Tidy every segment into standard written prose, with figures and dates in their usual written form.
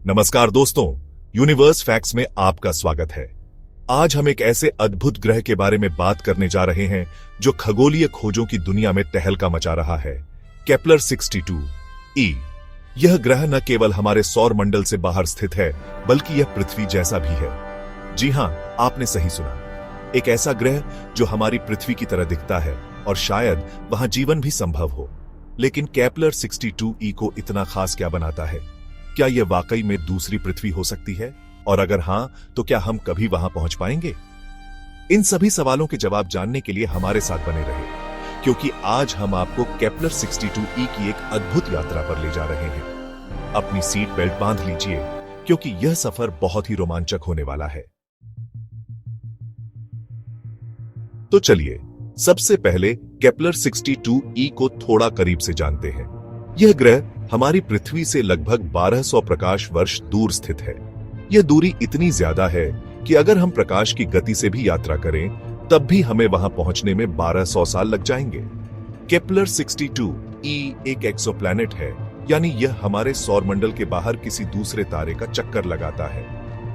नमस्कार दोस्तों, universe facts में आपका स्वागत है। आज हम एक ऐसे अद्भुत ग्रह के बारे में बात करने जा रहे हैं जो खगोलीय खोजों की दुनिया में तहलका मचा रहा है, केपलर 62e। यह ग्रह न केवल हमारे सौर मंडल से बाहर स्थित है, बल्कि यह पृथ्वी जैसा भी है। जी हां, आपने सही सुना। एक ऐसा ग्रह जो हमारी पृथ्वी की तरह दिखता है और शायद वहां जीवन भी संभव हो। लेकिन केपलर 62e को इतना खास क्या बनाता है? क्या यह वाकई में दूसरी पृथ्वी हो सकती है? और अगर हां, तो क्या हम कभी वहां पहुंच पाएंगे? इन सभी सवालों के जवाब जानने के लिए हमारे साथ बने रहे, क्योंकि आज हम आपको केपलर 62e की एक अद्भुत यात्रा पर ले जा रहे हैं। अपनी सीट बेल्ट बांध लीजिए, क्योंकि यह सफर बहुत ही रोमांचक होने वाला है। तो चलिए, सबसे पहले केपलर 62e को थोड़ा करीब से जानते हैं। यह ग्रह हमारी पृथ्वी से लगभग 1200 प्रकाश वर्ष दूर स्थित है। यह दूरी इतनी ज्यादा है कि अगर हम प्रकाश की गति से भी यात्रा करें, तब भी हमें वहां पहुंचने में 1200 साल लग जाएंगे। केपलर 62e एक एक्सोप्लैनेट है, यानी यह हमारे सौर मंडल के बाहर किसी दूसरे तारे का चक्कर लगाता है।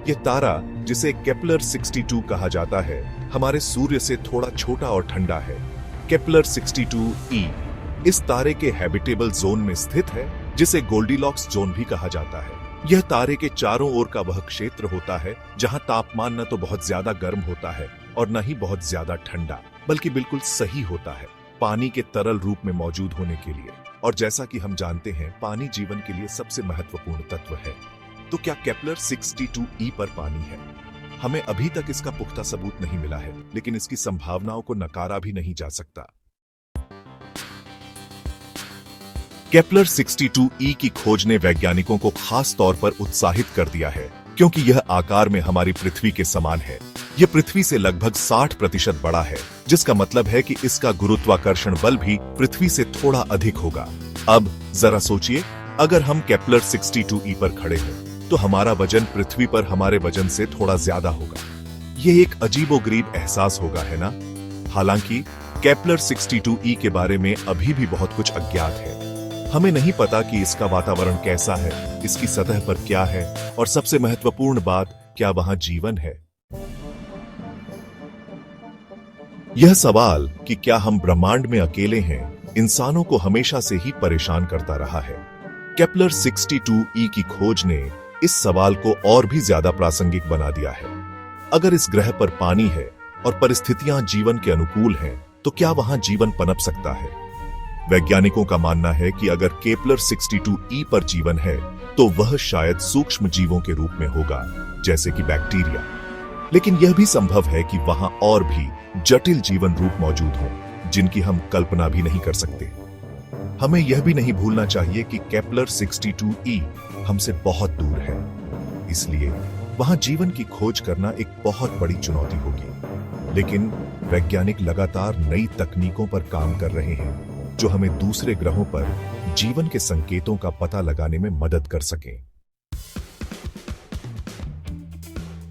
यह तारा, जिसे केपलर 62 कहा जाता है, हमारे सूर्य से थोड़ा छोटा और ठंडा है। केपलर 62e इस तारे के हैबिटेबल जोन में स्थित है, जिसे गोल्डीलॉक्स जोन भी कहा जाता है। यह तारे के चारों ओर का वह क्षेत्र होता है जहां तापमान न तो बहुत ज्यादा गर्म होता है और न ही बहुत ज्यादा ठंडा, बल्कि बिल्कुल सही होता है, पानी के तरल रूप में मौजूद होने के लिए। और जैसा कि हम जानते हैं, पानी जीवन के लिए सबसे महत्वपूर्ण तत्व है। तो क्या केपलर 62e पर पानी है? हमें अभी तक इसका पुख्ता सबूत नहीं मिला है, लेकिन इसकी संभावनाओं को नकारा भी नहीं जा सकता। केपलर 62e की खोज ने वैज्ञानिकों को खास तौर पर उत्साहित कर दिया है, क्योंकि यह आकार में हमारी पृथ्वी के समान है। यह पृथ्वी से लगभग 60% बड़ा है, जिसका मतलब है कि इसका गुरुत्वाकर्षण बल भी पृथ्वी से थोड़ा अधिक होगा। अब जरा सोचिए, अगर हम केपलर 62e पर खड़े हों, तो हमारा वजन पृथ्वी पर हमारे वजन से थोड़ा ज्यादा होगा। यह एक अजीबोगरीब एहसास होगा, है ना? हालांकि केपलर 62e के बारे में अभी भी बहुत कुछ अज्ञात है। हमें नहीं पता कि इसका वातावरण कैसा है, इसकी सतह पर क्या है, और सबसे महत्वपूर्ण बात, क्या वहां जीवन है। यह सवाल कि क्या हम ब्रह्मांड में अकेले हैं, इंसानों को हमेशा से ही परेशान करता रहा है। केपलर 62e की खोज ने इस सवाल को और भी ज्यादा प्रासंगिक बना दिया है। अगर इस ग्रह पर पानी है और परिस्थितियां जीवन के अनुकूल हैं, तो क्या वहां जीवन पनप सकता है? वैज्ञानिकों का मानना है कि अगर केपलर 62e पर जीवन है, तो वह शायद सूक्ष्म जीवों के रूप में होगा, जैसे कि बैक्टीरिया। लेकिन यह भी संभव है कि वहां और भी जटिल जीवन रूप मौजूद हों, जिनकी हम कल्पना भी नहीं कर सकते। हमें यह भी नहीं भूलना चाहिए कि केपलर 62e हमसे बहुत दूर है, इसलिए वहां जीवन की खोज करना एक बहुत बड़ी चुनौती होगी। लेकिन वैज्ञानिक लगातार नई तकनीकों पर काम कर रहे हैं, जो हमें दूसरे ग्रहों पर जीवन के संकेतों का पता लगाने में मदद कर सकें।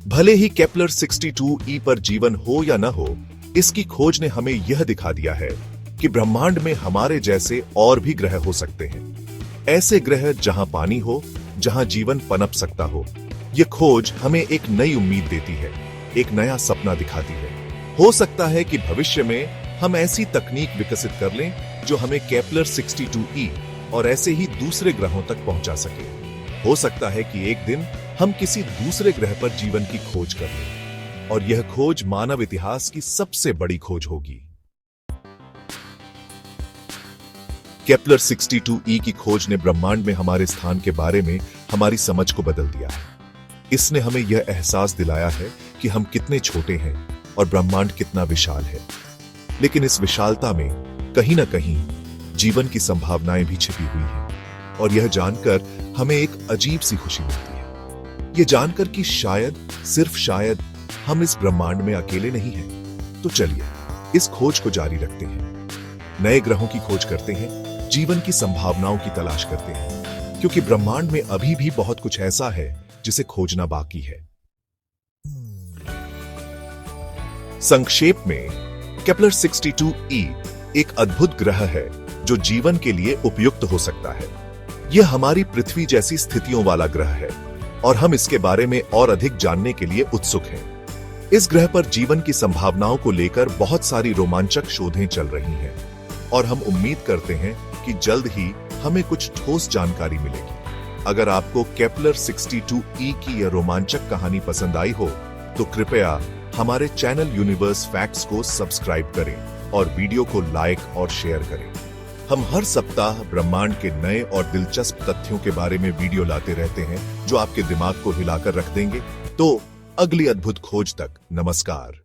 भले ही केपलर 62e पर जीवन हो या न हो, इसकी खोज ने हमें यह दिखा दिया है कि ब्रह्मांड में हमारे जैसे और भी ग्रह हो सकते हैं। ऐसे ग्रह जहां पानी हो, जहां जीवन पनप सकता हो। यह खोज हमें एक नई उम्मीद देती है, एक नया सपना दिखाती है। हो सकता है कि भविष्य में हम ऐसी तकनीक विकसित कर लें जो हमें केपलर 62e और ऐसे ही दूसरे ग्रहों तक पहुंचा सके। हो सकता है कि एक दिन हम किसी दूसरे ग्रह पर जीवन की खोज कर लें, और यह खोज मानव इतिहास की सबसे बड़ी खोज होगी। केपलर 62e की खोज ने ब्रह्मांड में हमारे स्थान के बारे में हमारी समझ को बदल दिया है। इसने हमें यह एहसास दिलाया है कि हम कितने छोटे हैं और ब्रह्मांड कितना विशाल है। लेकिन इस विशालता में कहीं ना कहीं जीवन की संभावनाएं भी छिपी हुई हैं, और यह जानकर हमें एक अजीब सी खुशी मिलती है। यह जानकर कि शायद, सिर्फ शायद, हम इस ब्रह्मांड में अकेले नहीं हैं। तो चलिए, इस खोज को जारी रखते हैं, नए ग्रहों की खोज करते हैं, जीवन की संभावनाओं की तलाश करते हैं, क्योंकि ब्रह्मांड में अभी भी बहुत कुछ ऐसा है जिसे खोजना बाकी है। संक्षेप में, केपलर 62e एक अद्भुत ग्रह है जो जीवन के लिए उपयुक्त हो सकता है। यह हमारी पृथ्वी जैसी स्थितियों वाला ग्रह है, और हम इसके बारे में और अधिक जानने के लिए उत्सुक हैं। इस ग्रह पर जीवन की संभावनाओं को लेकर बहुत सारी रोमांचक शोधें चल रही हैं और हम उम्मीद करते हैं कि जल्द ही हमें कुछ ठोस जानकारी मिलेगी। अगर आपको केपलर 62e की यह रोमांचक कहानी पसंद आई हो तो कृपया हमारे चैनल यूनिवर्स फैक्ट्स को सब्सक्राइब करें और वीडियो को लाइक और शेयर करें। हम हर सप्ताह ब्रह्मांड के नए और दिलचस्प तथ्यों के बारे में वीडियो लाते रहते हैं जो आपके दिमाग को हिलाकर रख देंगे। तो अगली अद्भुत खोज तक नमस्कार।